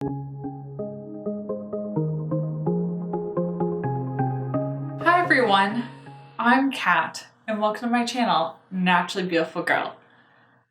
Hi everyone, I'm Kat and welcome to my channel, Naturally Beautiful Girl.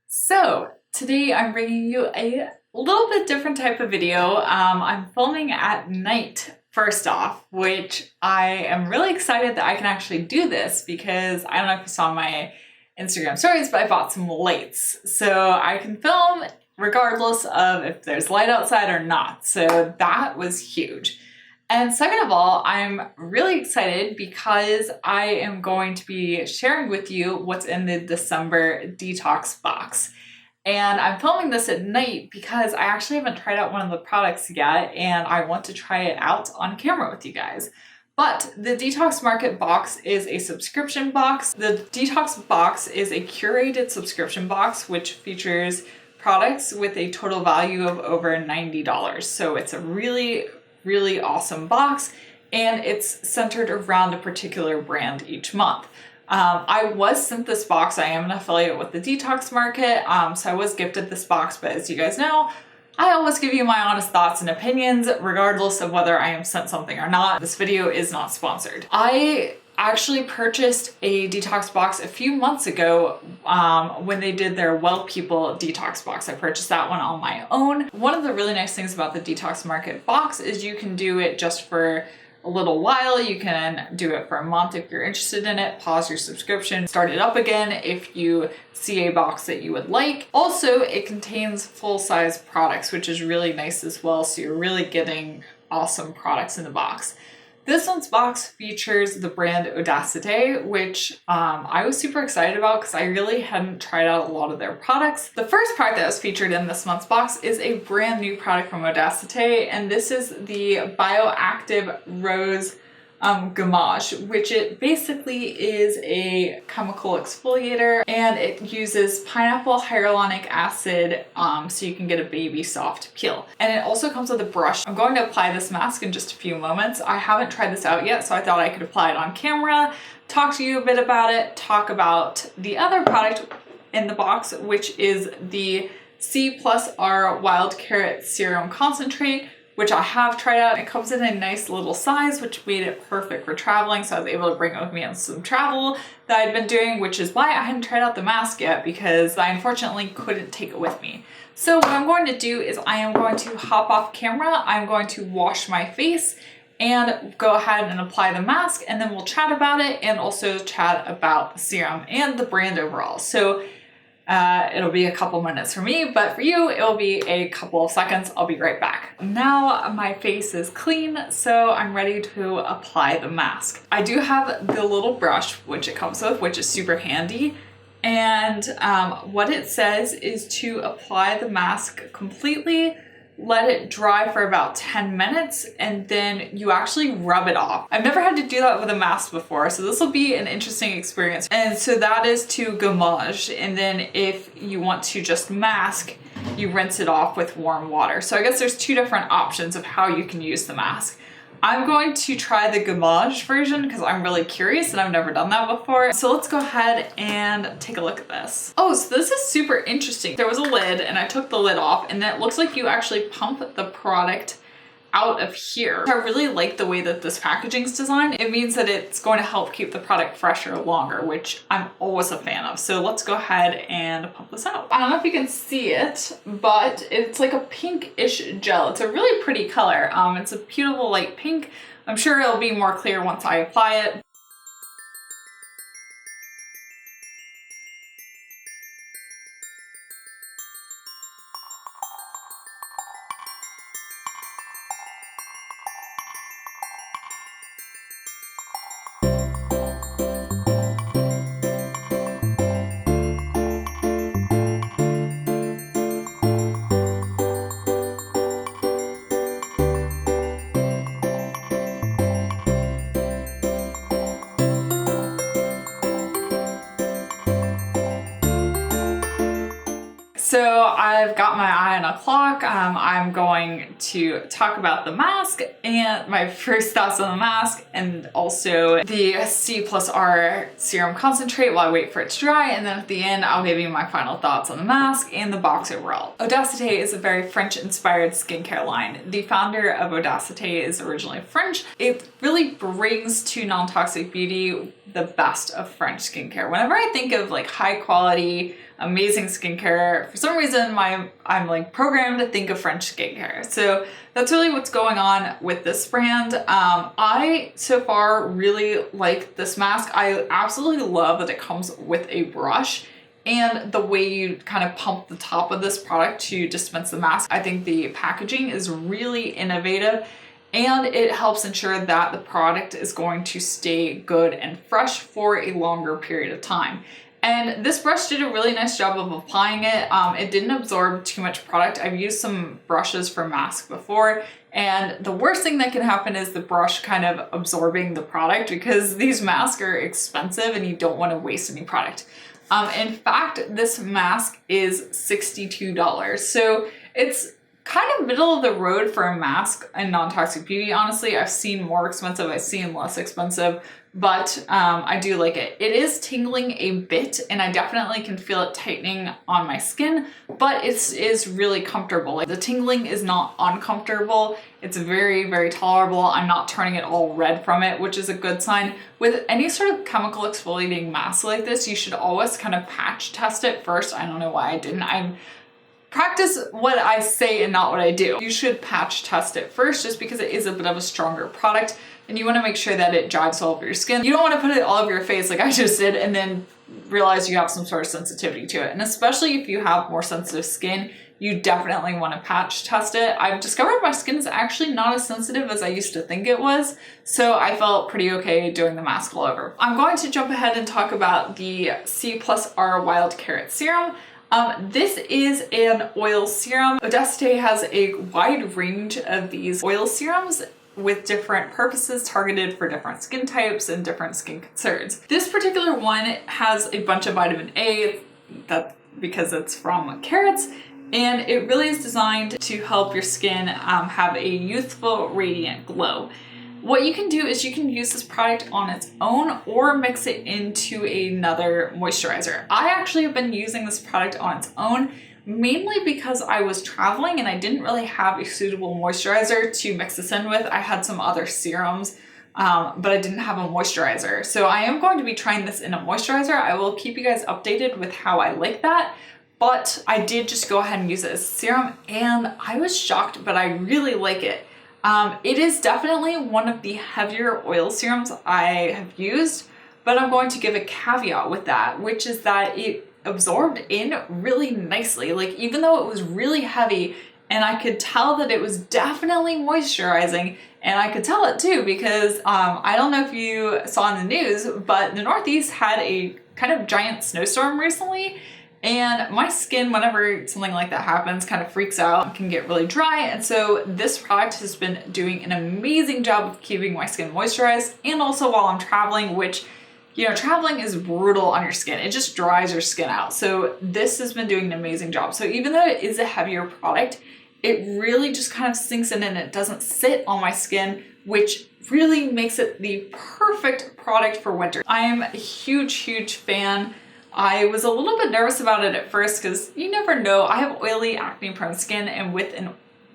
So today I'm bringing you a little bit different type of video. I'm filming at night first off, which I am really excited that I can actually do this because I don't know if you saw my Instagram stories, but I bought some lights. So I can film regardless of if there's light outside or not. So that was huge. And second of all, I'm really excited because I am going to be sharing with you what's in the December Detox box. And I'm filming this at night because I actually haven't tried out one of the products yet and I want to try it out on camera with you guys. But the Detox Market box is a subscription box. The Detox box is a curated subscription box which features products with a total value of over $90. So it's a really awesome box and it's centered around a particular brand each month. I was sent this box. I am an affiliate with the Detox Market, so I was gifted this box, but as you guys know, I always give you my honest thoughts and opinions regardless of whether I am sent something or not. This video is not sponsored. I actually purchased a detox box a few months ago when they did their Well People detox box. I purchased that one on my own. One of the really nice things about the Detox Market box is you can do it just for a little while. You can do it for a month if you're interested in it, pause your subscription, start it up again if you see a box that you would like. Also, it contains full-size products, which is really nice as well, so you're really getting awesome products in the box. This one's box features the brand Audacité, which I was super excited about because I really hadn't tried out a lot of their products. The first product that was featured in this month's box is a brand new product from Audacité, and this is the Bioactive Rose Gamache, which it basically is a chemical exfoliator and it uses pineapple hyaluronic acid so you can get a baby soft peel. And it also comes with a brush. I'm going to apply this mask in just a few moments. I haven't tried this out yet, so I thought I could apply it on camera, talk to you a bit about it, talk about the other product in the box, which is the C+R Wild Carrot Serum Concentrate, which I have tried out. It comes in a nice little size, which made it perfect for traveling. So I was able to bring it with me on some travel that I'd been doing, which is why I hadn't tried out the mask yet because I unfortunately couldn't take it with me. So what I'm going to do is I am going to hop off camera. I'm going to wash my face and go ahead and apply the mask, and then we'll chat about it and also chat about the serum and the brand overall. So it'll be a couple minutes for me, but for you, it'll be a couple of seconds. I'll be right back. Now my face is clean, so I'm ready to apply the mask. I do have the little brush, which it comes with, which is super handy. And what it says is to apply the mask completely, let it dry for about 10 minutes, and then you actually rub it off. I've never had to do that with a mask before, so this will be an interesting experience. And so that is to Gamache, and then if you want to just mask, you rinse it off with warm water. So I guess there's two different options of how you can use the mask. I'm going to try the Gamache version because I'm really curious and I've never done that before. So let's go ahead and take a look at this. Oh, so this is super interesting. There was a lid and I took the lid off, and it looks like you actually pump the product out of here. I really like the way that this packaging is designed. It means that it's going to help keep the product fresher longer, which I'm always a fan of. So let's go ahead and pump this out. I don't know if you can see it, but it's like a pinkish gel. It's a really pretty color. It's a beautiful light pink. I'm sure it'll be more clear once I apply it. So I've got my eye on a clock. I'm going to talk about the mask and my first thoughts on the mask, and also the C plus R serum concentrate while I wait for it to dry. And then at the end, I'll give you my final thoughts on the mask and the box overall. Audacité is a very French-inspired skincare line. The founder of Audacité is originally French. It really brings to non-toxic beauty the best of French skincare. Whenever I think of like high quality, amazing skincare, for some reason I'm like programmed to think of French skincare. So that's really what's going on with this brand. I so far really like this mask. I absolutely love that it comes with a brush and the way you kind of pump the top of this product to dispense the mask. I think the packaging is really innovative, and it helps ensure that the product is going to stay good and fresh for a longer period of time. And this brush did a really nice job of applying it. It didn't absorb too much product. I've used some brushes for masks before, and the worst thing that can happen is the brush kind of absorbing the product, because these masks are expensive and you don't want to waste any product. In fact, this mask is $62. So it's kind of middle of the road for a mask in non-toxic beauty. Honestly, I've seen more expensive, I've seen less expensive, but I do like it. It is tingling a bit, and I definitely can feel it tightening on my skin, but it is really comfortable. Like, the tingling is not uncomfortable. It's very, very tolerable. I'm not turning it all red from it, which is a good sign. With any sort of chemical exfoliating mask like this, you should always kind of patch test it first. I don't know why I didn't. Practice what I say and not what I do. You should patch test it first, just because it is a bit of a stronger product and you want to make sure that it jives all over your skin. You don't want to put it all over your face like I just did and then realize you have some sort of sensitivity to it. And especially if you have more sensitive skin, you definitely want to patch test it. I've discovered my skin is actually not as sensitive as I used to think it was, so I felt pretty okay doing the mask all over. I'm going to jump ahead and talk about the C plus R Wild Carrot Serum. This is an oil serum. Audacité has a wide range of these oil serums with different purposes targeted for different skin types and different skin concerns. This particular one has a bunch of vitamin A, that's because it's from carrots, and it really is designed to help your skin have a youthful, radiant glow. What you can do is you can use this product on its own or mix it into another moisturizer. I actually have been using this product on its own, mainly because I was traveling and I didn't really have a suitable moisturizer to mix this in with. I had some other serums, but I didn't have a moisturizer. So I am going to be trying this in a moisturizer. I will keep you guys updated with how I like that. But I did just go ahead and use it as a serum, and I was shocked, but I really like it. It is definitely one of the heavier oil serums I have used, but I'm going to give a caveat with that, which is that it absorbed in really nicely. Like, even though it was really heavy, and I could tell that it was definitely moisturizing, and I could tell it too because I don't know if you saw in the news, but the Northeast had a kind of giant snowstorm recently. And my skin, whenever something like that happens, kind of freaks out and can get really dry. And so this product has been doing an amazing job of keeping my skin moisturized, and also while I'm traveling, which, you know, traveling is brutal on your skin. It just dries your skin out. So this has been doing an amazing job. So even though it is a heavier product, it really just kind of sinks in and it doesn't sit on my skin, which really makes it the perfect product for winter. I am a huge, huge fan. I was a little bit nervous about it at first because you never know. I have oily, acne-prone skin, and with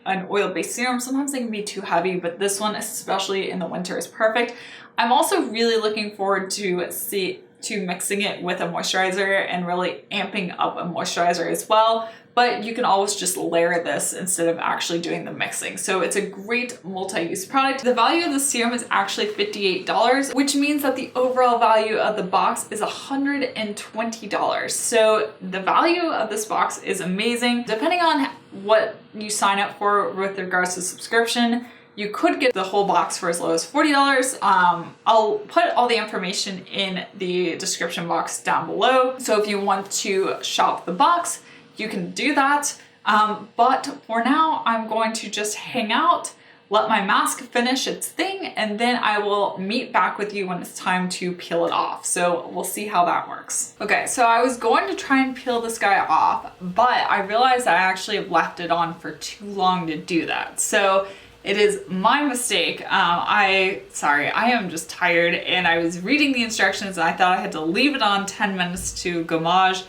an oil-based serum, sometimes they can be too heavy, but this one, especially in the winter, is perfect. I'm also really looking forward to mixing it with a moisturizer and really amping up a moisturizer as well. But you can always just layer this instead of actually doing the mixing. So it's a great multi-use product. The value of the serum is actually $58, which means that the overall value of the box is $120. So the value of this box is amazing. Depending on what you sign up for with regards to subscription, you could get the whole box for as low as $40. I'll put all the information in the description box down below. So if you want to shop the box, you can do that. But for now, I'm going to just hang out, let my mask finish its thing, and then I will meet back with you when it's time to peel it off. So we'll see how that works. Okay, so I was going to try and peel this guy off, but I realized I actually have left it on for too long to do that. So it is my mistake. Sorry, I am just tired, and I was reading the instructions and I thought I had to leave it on 10 minutes to Gamache.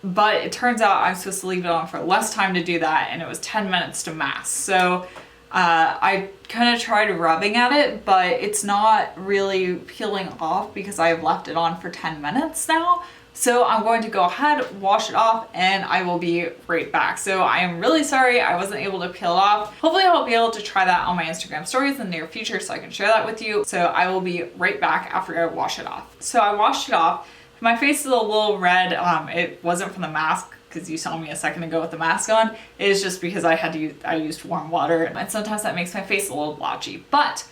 But it turns out I'm supposed to leave it on for less time to do that, and it was 10 minutes to mask. So I kind of tried rubbing at it, but it's not really peeling off because I've left it on for 10 minutes now. So I'm going to go ahead, wash it off, and I will be right back. So I am really sorry I wasn't able to peel it off. Hopefully I'll be able to try that on my Instagram stories in the near future so I can share that with you. So I will be right back after I wash it off. So I washed it off. My face is a little red. It wasn't from the mask, because you saw me a second ago with the mask on. It is just because I used warm water, and sometimes that makes my face a little blotchy. But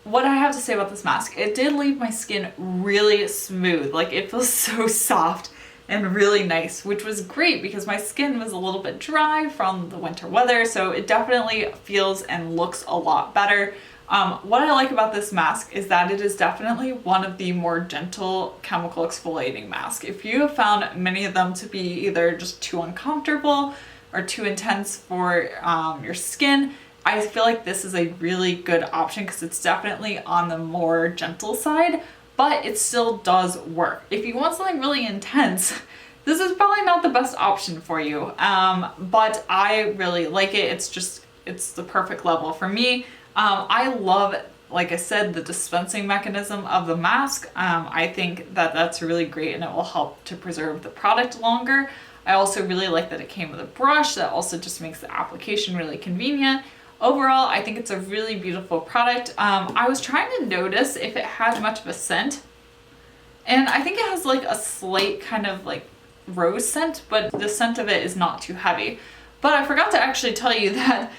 what I have to say about this mask, it did leave my skin really smooth. Like, it feels so soft and really nice, which was great because my skin was a little bit dry from the winter weather. So it definitely feels and looks a lot better. What I like about this mask is that it is definitely one of the more gentle chemical exfoliating masks. If you have found many of them to be either just too uncomfortable or too intense for your skin, I feel like this is a really good option because it's definitely on the more gentle side, but it still does work. If you want something really intense, this is probably not the best option for you, but I really like it. It's the perfect level for me. I love, like I said, the dispensing mechanism of the mask. I think that that's really great, and it will help to preserve the product longer. I also really like that it came with a brush. That also just makes the application really convenient. Overall, I think it's a really beautiful product. I was trying to notice if it had much of a scent, and I think it has like a slight kind of like rose scent, but the scent of it is not too heavy. But I forgot to actually tell you that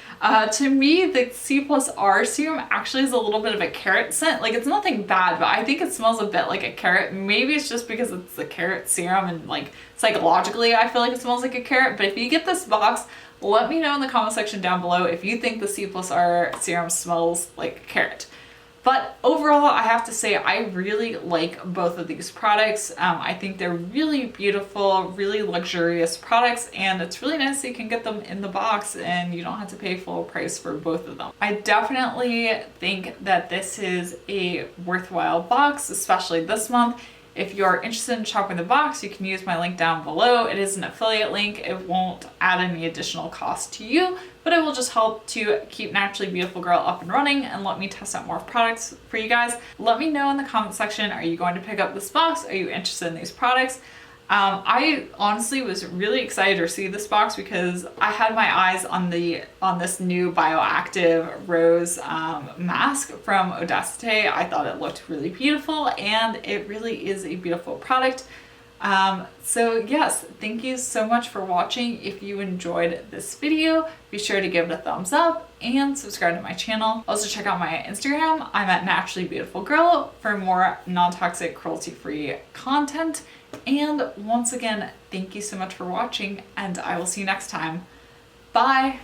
to me, the C+R serum actually has a little bit of a carrot scent. Like, it's nothing bad, but I think it smells a bit like a carrot. Maybe it's just because it's the carrot serum and like psychologically I feel like it smells like a carrot. But if you get this box, let me know in the comment section down below if you think the C+R serum smells like a carrot. But overall, I have to say I really like both of these products. I think they're really beautiful, really luxurious products, and it's really nice that you can get them in the box and you don't have to pay full price for both of them. I definitely think that this is a worthwhile box, especially this month. If you're interested in shopping the box, you can use my link down below. It is an affiliate link. It won't add any additional cost to you, but it will just help to keep Naturally Beautiful Girl up and running and let me test out more products for you guys. Let me know in the comment section, are you going to pick up this box? Are you interested in these products? I honestly was really excited to see this box because I had my eyes on this new Bioactive Rose mask from Audacity. I thought it looked really beautiful, and it really is a beautiful product. So yes, thank you so much for watching. If you enjoyed this video, be sure to give it a thumbs up and subscribe to my channel. Also check out my Instagram. I'm at Naturally Beautiful Girl for more non-toxic, cruelty-free content. And once again, thank you so much for watching, and I will see you next time. Bye!